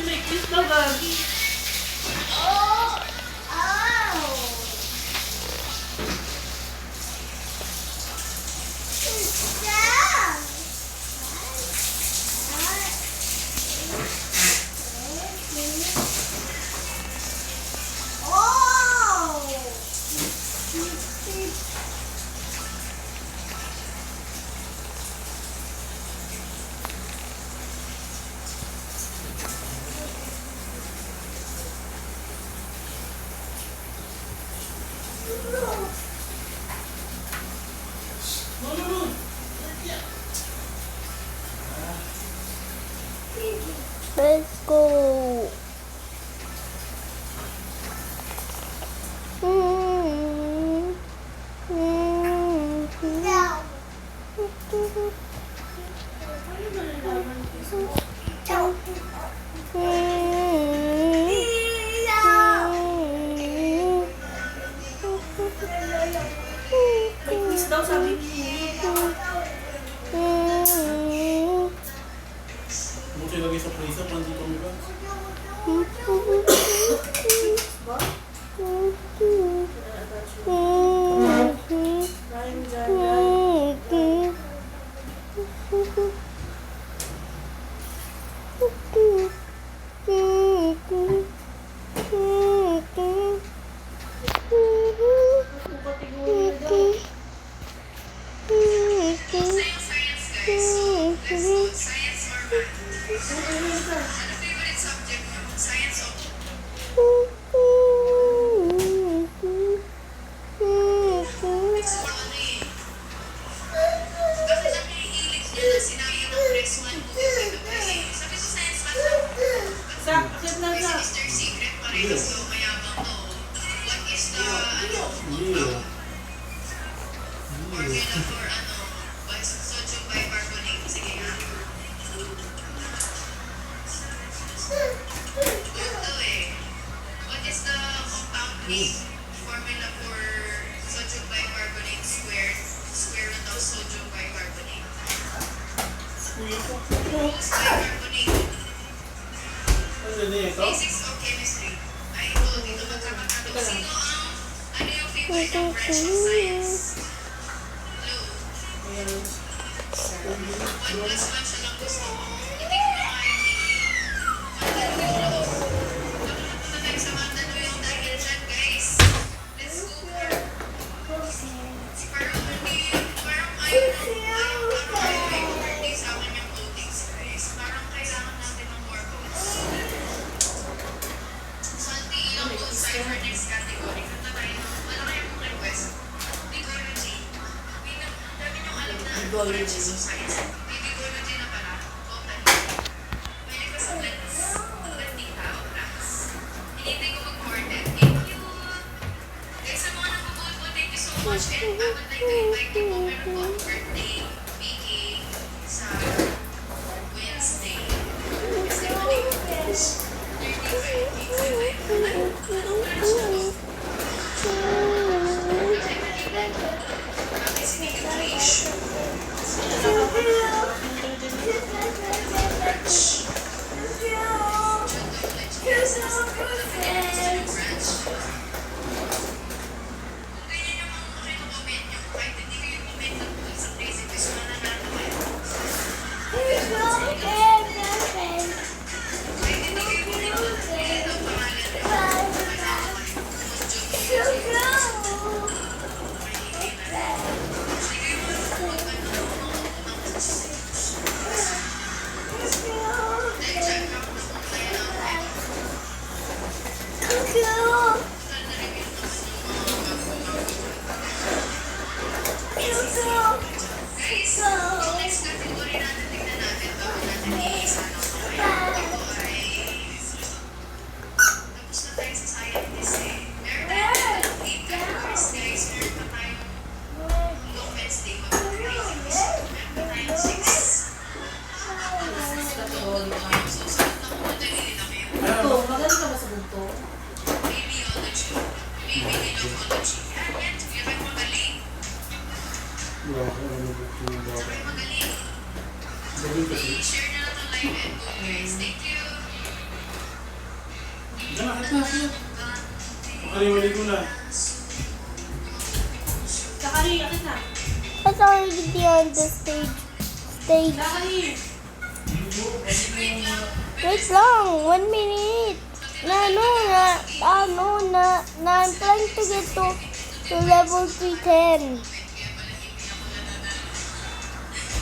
May kiss na gagi. Let's go. May kiss daw sabi niya. Buti lagi sa prisa, pansin ko mga. Ba? Ryan dyan. Kategory daw. Science guys. So, let's go. Science or math? Ano favorite subject mo? Science o explore ano eh. Kasi sabi yung hilig niya na sinabi ng press 1 movie by the way. Sabi sa science math lang. Sa, sit na Kasi sa. Mr. Secret parehas daw mayabang to. What is the Yeah. formula for sodium bicarbonate? Sige nga. Good to eh. What is the compound name formula for sodium bicarbonate square root of sodium bicarbonate? Who's bicarbonate? Ano na ito? Physics o chemistry? Ay, ito. Dito magkakatanong. Sino ano yung favorite ng branch of science? Blue. 1 plus 1 siya lang gusto mo. Hindi ko makain Mandaluyong. Punta tayo sa Mandaluyong dahil dyan, guys. Let's go. Parang ayaw birthday sa akin yung coatings, guys. Parang kailangan natin ng more coats. Salty ilang coats tayo for next category. Punta tayo ng malaki yung request. Ecology. Dami niyong alam na branches of science. Ecology na pala. May request of Latina o Brax. Hinintay ko mag-order. Thank you. Guys, sa mga nag-vote po, thank you so much. And I would like to invite you po meron po ang birthday baking sa Wednesday. Kasi mali ko 35 cakes. Anong branch na to? Bakit sinigil-wish? Kung ganyan yung mga comment nyo, kahit hindi kayo comment ng sa Sabihin kasi. I-share na lang ang live and go guys. Thank you. Diyan, akit na, akit. Makalimali ko na. Sakali, akit na. It's already on the stage. Sakali. Wait lang, 1 minute. I'm trying to get to level 310.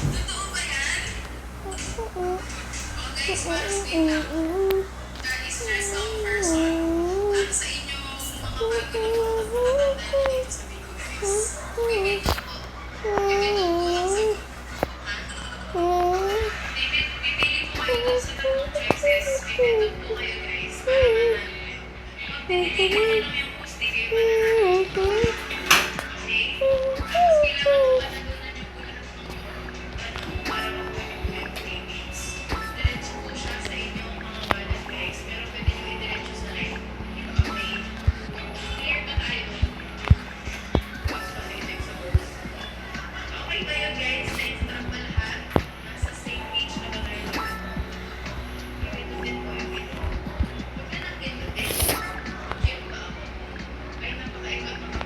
Totoo ba yan? Oh guys, para sa inyo, stress out person. Para sa inyo, mga bago na mga dito sa video guys. Bibili ko kayo sa tatlong choices. Bibili po kayo guys. Para manalo. Pag pinili ko na lang yung post, di kayo mananalo. Okay? Tapos kailangan panalunan niyo po lahat ng para makuha niyo po yung freebies. Diretso po siya sa inyong mga wallet guys. Pero pwede niyo i-diretso sa live. Okay? Clear ba tayo? Tapos pag-i-check sa post. Okay ba yun guys? Na-install ba lahat? Nasa same page na ba tayo lahat? Pindutin ko yung video. Huwag na nang pindutin. Check ba ako? Ay napaka-ikaw mga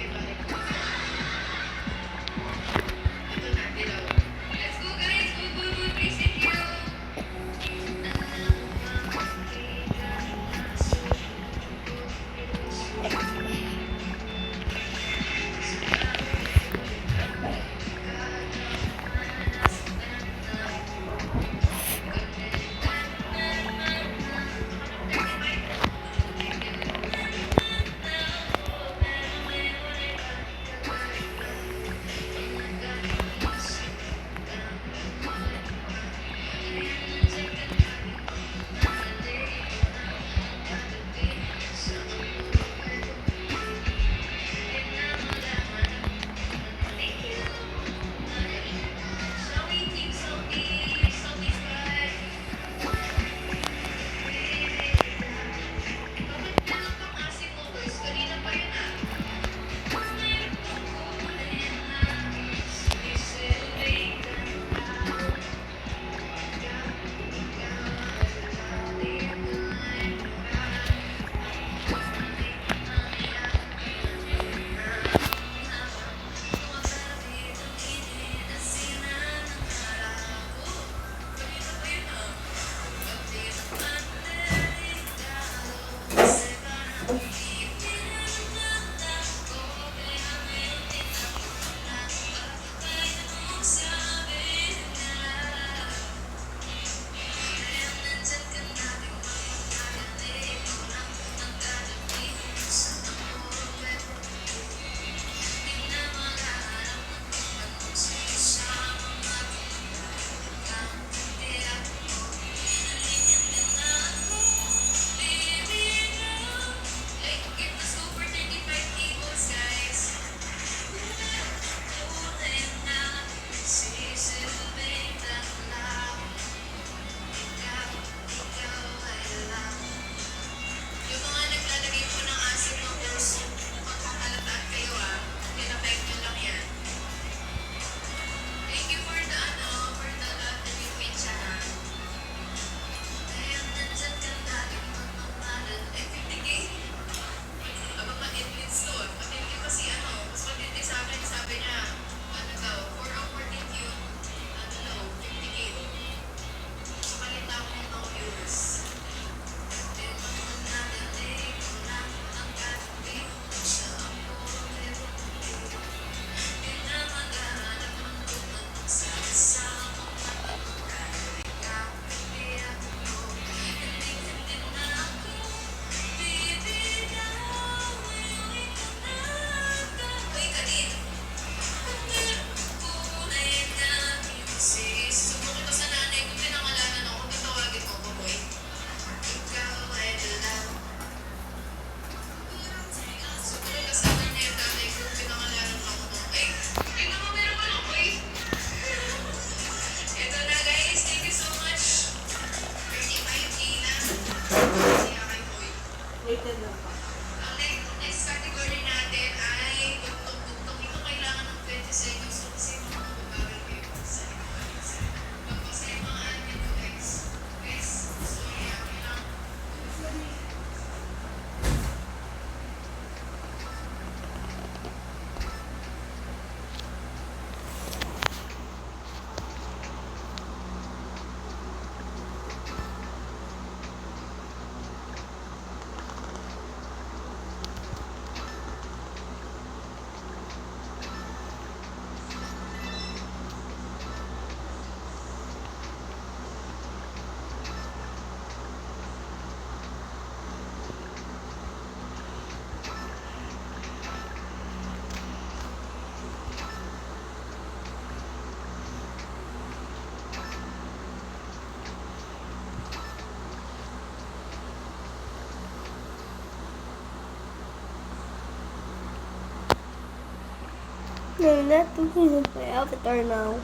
No, not looking at my avatar now.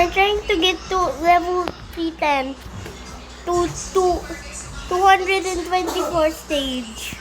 I'm trying to get to level 310 to 224 stage.